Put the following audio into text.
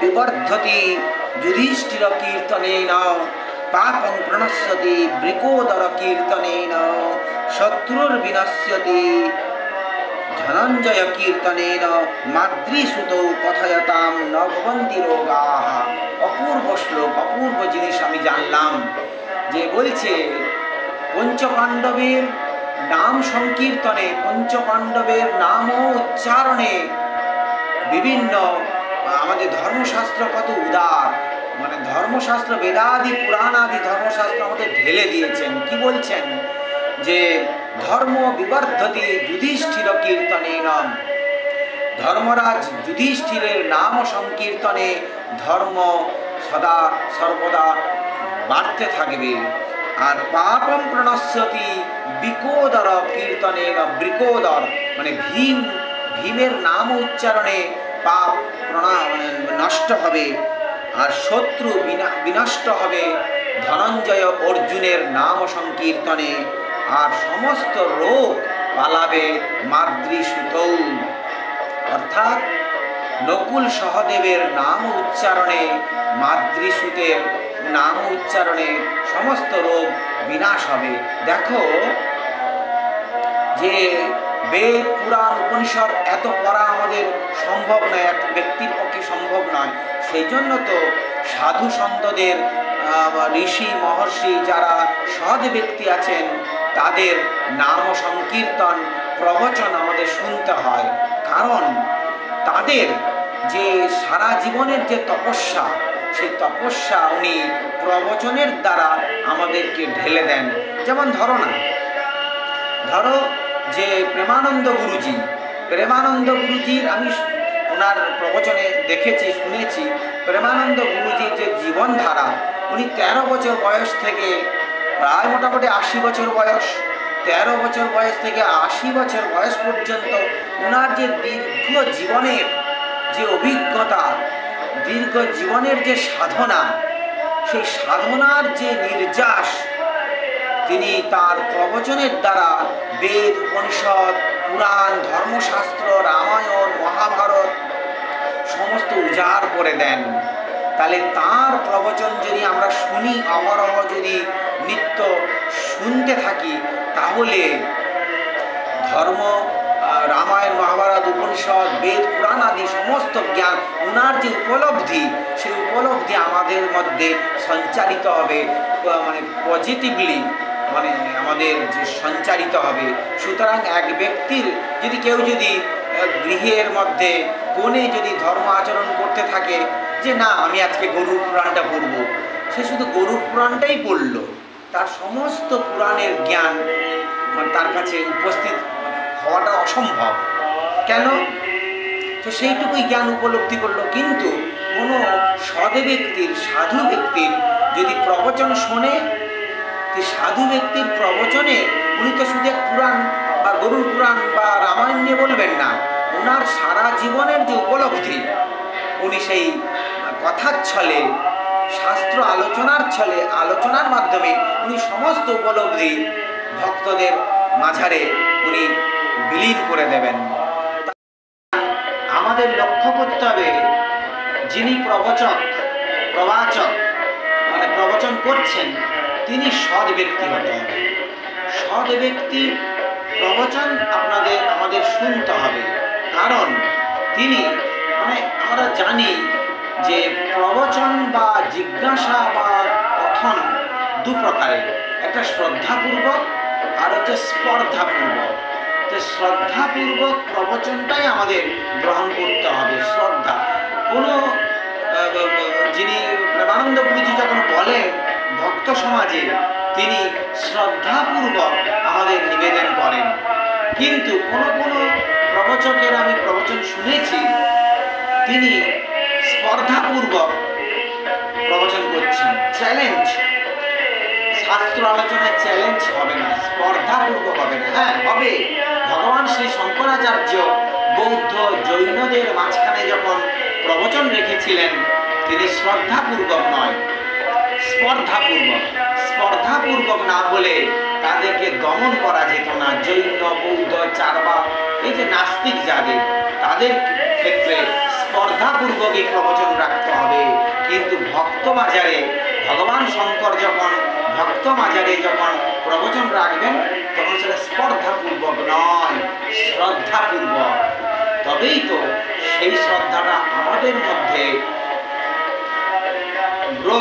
विवर्धति युधिष्ठिर कीर्तनेन पापं प्रणश्यति वृकोदर कीर्तनेन शत्रुर्विनश्यति धनंजय कीर्तनेन मातृसुतौ कथयताम न भवन्ति रोगाः। अपूर्व श्लोक, अपूर्व जिनिस आमि जानलाम जे बोलছে पंचपाण्डवेर नाम संकीर्तने, पंचपाण्डवेर नाम उच्चारणे विभिन्न আমাদের ধর্মশাস্ত্র কত উদার, মানে ধর্মশাস্ত্র বেদাদি পুরাণাদি ধর্মশাস্ত্র আমাদের ঢেলে দিয়েছেন। কি বলছেন যে ধর্ম বিবর্ধতি যুধিষ্ঠির কীর্তনেন, ধর্মরাজ যুধিষ্ঠিরের নাম সংকীর্তনে ধর্ম সদা সর্বদা বাড়তে থাকবে। আর পাপম প্রণশ্যতি বিকোদর কীর্তনেন, বৃকোদর মানে ভীমের নাম উচ্চারণে পাপ মানে নষ্ট হবে, আর শত্রু বিনষ্ট হবে ধনঞ্জয় অর্জুনের নাম সংকীর্তনে, আর সমস্ত রোগ পালাবে মাতৃসুতৌ, অর্থাৎ নকুল সহদেবের নাম উচ্চারণে, মাতৃসুতের নাম উচ্চারণে সমস্ত রোগ বিনাশ হবে। দেখো যে বেদ পুরাণ উপনিষদ এত পড়া আমাদের সম্ভব নয়, এক ব্যক্তির পক্ষে সম্ভব নয়। সেই জন্য তো সাধু সন্তদের, ঋষি মহর্ষি যারা সৎ ব্যক্তি আছেন তাদের নাম সংকীর্তন প্রবচন আমাদের শুনতে হয়। কারণ তাদের যে সারা জীবনের যে তপস্যা, সেই তপস্যা উনি প্রবচনের দ্বারা আমাদেরকে ঢেলে দেন। যেমন ধরো যে প্রেমানন্দ গুরুজির আমি ওনার প্রবচনে দেখেছি, শুনেছি। প্রেমানন্দ গুরুজির যে জীবনধারা, উনি 13 বছর বয়স থেকে প্রায় মোটামুটি 80 বছর বয়স, 13 বছর বয়স থেকে 80 বছর বয়স পর্যন্ত ওনার যে দীর্ঘ জীবনের যে অভিজ্ঞতা, দীর্ঘ জীবনের যে সাধনা, সেই সাধনার যে নির্যাস তিনি তার প্রবচনের দ্বারা বেদ উপনিষদ পুরাণ ধর্মশাস্ত্র রামায়ণ মহাভারত সমস্ত উজাড় করে দেন। তাহলে তার প্রবচন যদি আমরা শুনি, অহরহ যদি নিত্য শুনতে থাকি, তাহলে ধর্ম রামায়ণ মহাভারত উপনিষদ বেদ পুরাণ আদি সমস্ত জ্ঞান, ওনার যে উপলব্ধি, সেই উপলব্ধি আমাদের মধ্যে সঞ্চারিত হবে, মানে পজিটিভলি মানে আমাদের যে সঞ্চারিত হবে। সুতরাং এক ব্যক্তির যদি কেউ যদি গৃহের মধ্যে কোণে যদি ধর্ম আচরণ করতে থাকে যে না আমি আজকে গরুর পুরাণটা পড়ব, সে শুধু গরুর পুরাণটাই পড়ল, তার সমস্ত পুরাণের জ্ঞান তার কাছে উপস্থিত হওয়াটা অসম্ভব। কেন? তো সেইটুকুই জ্ঞান উপলব্ধি করলো। কিন্তু কোনো সৎ ব্যক্তির, সাধু ব্যক্তির যদি প্রবচন শোনে, সাধু ব্যক্তির প্রবচনে উনি তো শুধু পুরাণ বা গরুর পুরাণ বা রামায়ণ নিয়ে বলবেন না, ওনার সারা জীবনের যে উপলব্ধি উনি সেই কথার ছলে, শাস্ত্র আলোচনার ছলে, আলোচনার মাধ্যমে উনি সমস্ত উপলব্ধি ভক্তদের মাঝারে উনি বিলীন করে দেবেন। আমাদের লক্ষ্য করতে হবে যিনি প্রবাচক মানে প্রবচন করছেন তিনি সৎ ব্যক্তি হতে হবে। সৎ ব্যক্তির প্রবচন আমাদের শুনতে হবে। কারণ তিনি মানে আমরা জানি যে প্রবচন বা জিজ্ঞাসা বা কথন দু প্রকারের, একটা শ্রদ্ধাপূর্বক আর হচ্ছে স্পর্ধাপূর্বক। তো শ্রদ্ধাপূর্বক প্রবচনটাই আমাদের গ্রহণ করতে হবে। শ্রদ্ধা কোনো যিনি প্রেমানন্দ গুরুজি যখন বলেন ভক্ত সমাজে, তিনি শ্রদ্ধাপূর্বক আমাদের নিবেদন করেন। কিন্তু কোনো প্রবচকের আমি প্রবচন শুনেছি তিনি স্পর্ধাপূর্বক প্রবচন করছেন। চ্যালেঞ্জ, শাস্ত্র আলোচনায় চ্যালেঞ্জ হবে না, স্পর্ধাপূর্বক হবে না। হ্যাঁ হবে, ভগবান শ্রী শঙ্করাচার্য বৌদ্ধ জৈনদের মাঝখানে যখন প্রবচন রেখেছিলেন তিনি শ্রদ্ধাপূর্বক নয়, স্পর্ধাপূর্বক না বলে তাদেরকে দমন করা যেত না। জৈন, বৌদ্ধ, চারবাক, এই যে নাস্তিক যাদের, তাদের ক্ষেত্রে স্পর্ধাপূর্বক এই প্রবচন রাখতে হবে। কিন্তু ভক্ত মাজারে ভগবান শঙ্কর যখন ভক্ত মাজারে যখন প্রবচন রাখবেন, তখন সেটা স্পর্ধাপূর্বক নয়, শ্রদ্ধাপূর্বক। তবেই তো সেই শ্রদ্ধাটা আমাদের মধ্যে গ্রো